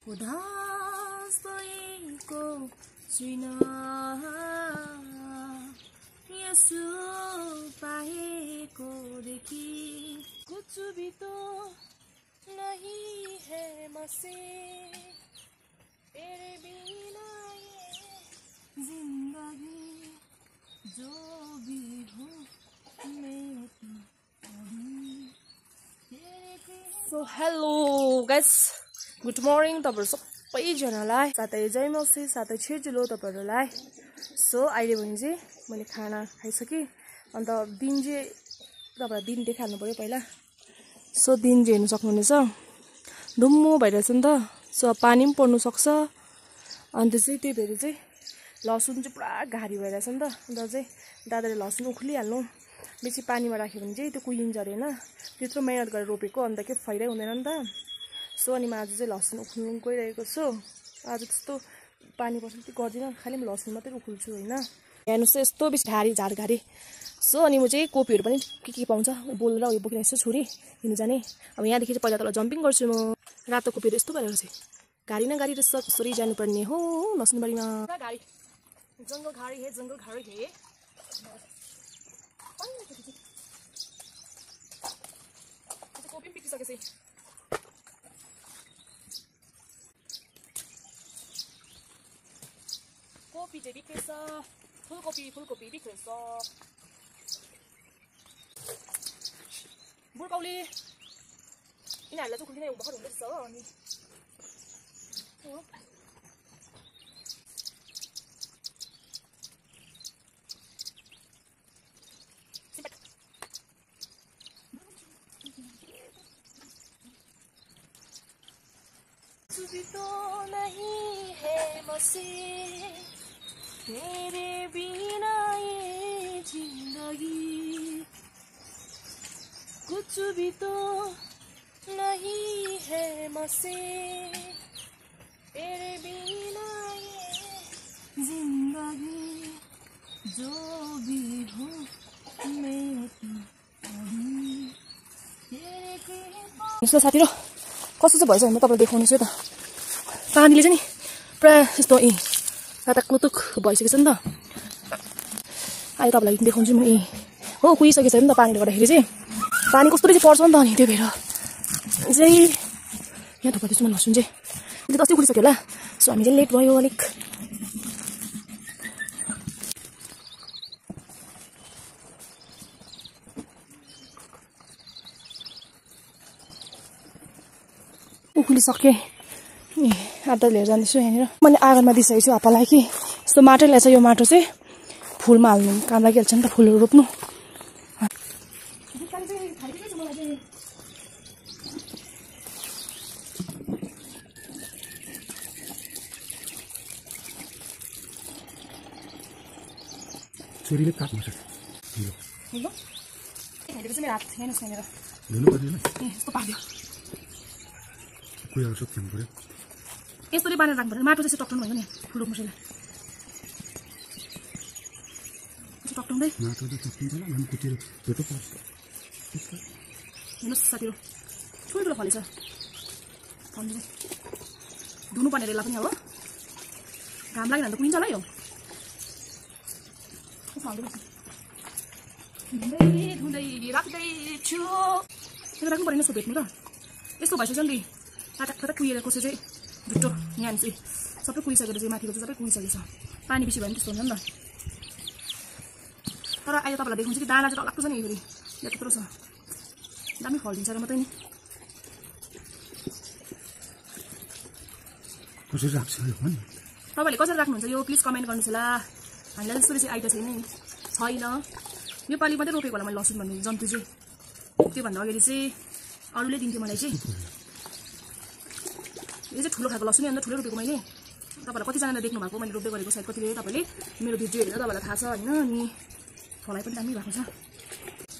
उदास भएको छुइनँ यसो पाएको देखि कुछ भी तो नहीं है मसे तेरे बिना ये जिंदगी जो भी हो मैं so hello guys good morning तपाईहरु सबैजनालाई साथै जय मौसी साथै छिर्जुलो तपाईहरुलाई सो अहिले भने चाहिँ मैले खाना खाइसके अन्त दिन चाहिँ तपाईहरुलाई दिन देखाउनु पर्यो पहिला सो दिन चाहिँ हेर्न सक्नुहुनेछ डुम्मो भइरहेछ नि त सो पानी पनि पर्नु सक्छ अन्त चाहिँ त्यही भएर चाहिँ लसुन चाहिँ पुरा घारी भइरहेछ नि त अन्त चाहिँ दादाले लसुन उखलिहाल्नु बेसी पानीमा राख्यो भने चाहिँ त्यो कुहिन्छ अरे हैन त्यत्रो मेहनत गरेर रोपेको अन्त के फाइदै हुँदैन नि त सो अनि म आज चाहिँ लसुन उखल्नु गइरहेको छु आज त्यस्तो पानी पर्छ त्यति गर्दिन खाली म लसुन मात्रै उखल्छु हैन हेर्नुस् यस्तो बेसी घारी झारघारी सो अनि म चाहिँ कोपीहरु पनि के पाउँछ बोलेर उयो बोकिरहेको छु छोरी हिँड्नु जाने अब यहाँदेखि चाहिँ पहिला तल जम्पिङ गर्छु म रातो कोपीहरु यस्तो गरेर चाहिँ घारी न घारी रहेछ कसरी जानुपर्ने हो लसुनबारीमा घारी जंगल घारी हे कोपी पनि पिटिसकेछ कोपी चाहिँ बिग्रेछ फुलकोपी बिग्रेछ बुर्कौली यिनीहरूलाई चाहिँ खुल्दिनै भर्खर हुँदैछ हो अनि भी तो नहीं है मसे तेरे बिना ये जिंदगी कुछ भी तो नहीं है मसे तेरे बिना ये जिंदगी जो भी हो मैं तेरे साथी र कस्तो चाहिँ भइसक्यो म तपाईलाई देखाउनेछु त पानीले चाहिँ नि प्राय यस्तो राताकुतुक भइसकेछ नि त अहिले तपाईलाई देखाउँछु म हो कुहिसकेछ नि त पानीले गर्दाखेरि चाहिँ पानी कस्तो चाहिँ पर्छ नि त अनि त्यही भएर चाहिँ यहाँ थुपार्दैछु म लसुन चाहिँ अहिले त अस्ति कुहिसक्यो होला सो हामी चाहिँ लेट भयो अलिक उखलिसकेँ आधा लिएर जाँदैछु यहाँनिर मैले आँगनमा दिइसकेको छु आप्पालाई कि यस्तो माटै ल्याएछ यो माटो चाहिँ फुलमा हाल्नु काम लागिहाल्छ नि त फुलहरू रोप्नु छोरीले काट्नु सक्छ मेरो हात हेर्नुहोस् यहाँनिर धुनु पर्दैन यस्तो पार्यो कुहिएर सुक्नु पर्यो यसरी बानेर राख्नु पर्यो माटो चाहिँ टक्टाउनु भयो नि फुल रोप्नुलाई टक्टाउँदै माटो त टक्टिँदैन अनि कुटेर त्यो पर्छ हेर्नुहोस् साथीहरू ठुल्ठुलो फलेछ धुनु पर्ने रेला पनि अब घाम लाग्यो भने त कुहिन्छ होला यो धुँदै राख्दैछु राख्नु परेन यस्तो भेट्नु त यस्तो भइसक्छ नि फटाक कुहिएर कसै चाहिँ झुट्टो यहाँ चाहिँ सबै कुहिसकेर चाहिँ माथिको चाहिँ सबै कुहिसकेछ पानी बेसी भयो भने त्यस्तो हुन्छ नि त तर अहिले तपाईँलाई देखाउँछु कि दाना चाहिँ टलाक्क छ नि फेरि यहाँ थुप्रो छ दामी फलिदिन्छ र मात्रै नि कसरी राख्छ यो भन तपाईँले कसरी राख्नुहुन्छ यो प्लिज कमेन्ट गर्नुहोस् होला हामीलाई त्यस्तो बेसी आइडिया छैन यो पालि मात्रै रोपेको होला मैले लसुन भन्ने जन्तु चाहिँ त्योभन्दा अगाडि चाहिँ अरूले दिन्थ्यो मलाई चाहिँ यो चाहिँ ठुलो खालको लसुन अन्त ठुलो रोपेको मैले तपाईँलाई कतिजनाले देख्नु भएको मैले रोप्दै गरेको सायद कतिले तपाईँले मेरो भिडियो हेरेर तपाईँलाई थाहा छ होइन अनि फलाइ पनि दामी भएको छ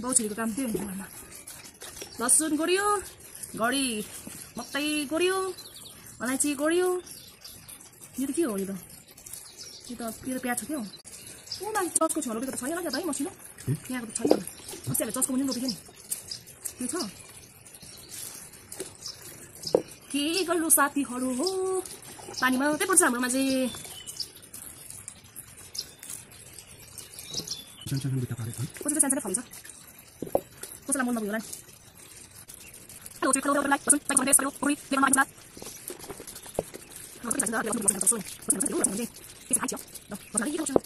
बाउछोरीको काम त्यही हुन्छ घरमा लसुन गोड्यो घडी मक्कै गोड्यो अलैँची गोड्यो यो त के हो यो त प्याज हो क्या हो चस्को छेउमा रोपेको त छैन क्या भाइ मसिनो यहाँको त छैन अस्ति चस्को पनि रोपेको नि त्यो छ के गर्नु साथीहरू हो पानी मात्रै पर्छ हाम्रोमा चाहिँ सानो बिटा पारेको है कसैले सानो फल्छ कसैलाई मन नभयो होला हेलो चाहिँ हेलो लाइक पसन्द लाइक हेलो ओरी मेरो माइक ला नत्र चाहिँ हेलो पसन्द गर्छु कसैले हेलो चाहिँ के खाइछ ल कसैले के गर्छ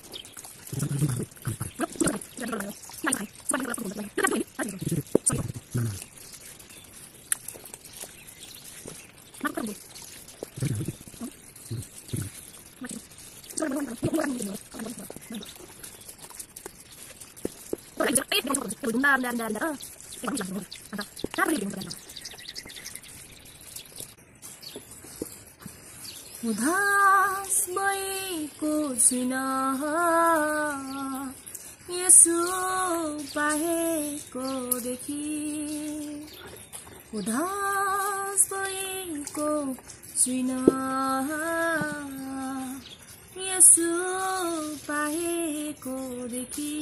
उदास भएको छैन यसो पाएको देखि उदास भएको छैन यसो पाएको देखि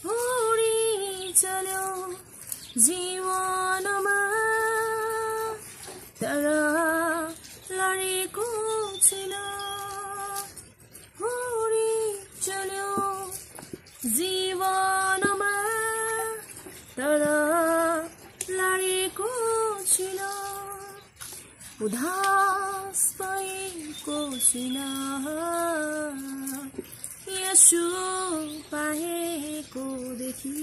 उडी चल्यो जीवनमा तर लडेको छैन उडी चल्यो जीवनमा तर लडेको छैन उदास भएको छैन यसो पाएको देखि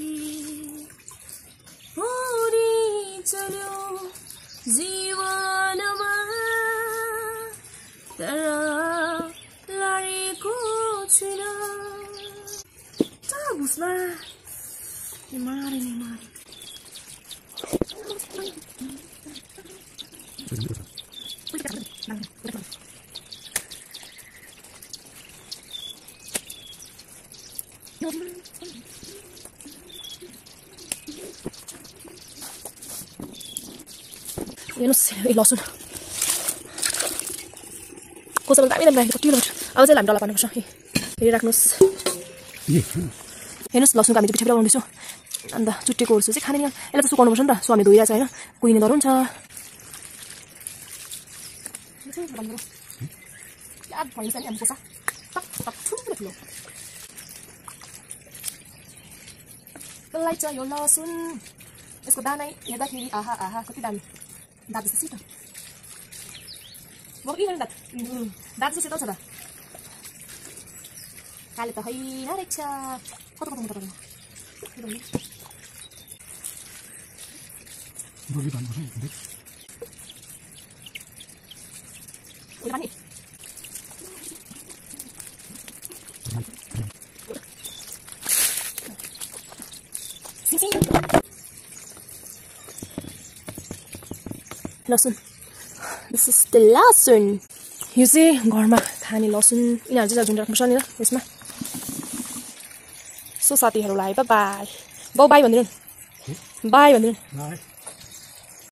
उडी चल्यो जीवनमा तर लडेको छैन बुझ्ला मारे हेर्नुहोस् ए लसुन कसैले दामी दामी राखेको कति लसुन अब चाहिँ हामी डल्ला पार्नुपर्छ हेरिराख्नुहोस् हेर्नुहोस् लसुनको हामी चाहिँ पिछापि लगाउँदैछौँ अन्त चुट्टेको ओर्छु चाहिँ खाँदैन यसलाई त सुकाउनुपर्छ नि त सो हामी धोइरहेको छ होइन कुहिने डर हुन्छ कसलाई छ यो लसुन यसको दाना हेर्दाखेरि आहा आहा कति दामी दाँत जस्तो सिटो म के गर्नु दाँत चाहिँ सेतो छ त काले त होइन रहेछ कता कता मोटा गोली बान्नु पर्छ नि लसुन दिस इज द लसुन यो चाहिँ घरमा खाने लसुन यिनीहरू चाहिँ झुन्ड राख्नुपर्छ नि त यसमा सो साथीहरूलाई बाई बाई भनिदिनु बाई भनिदिनु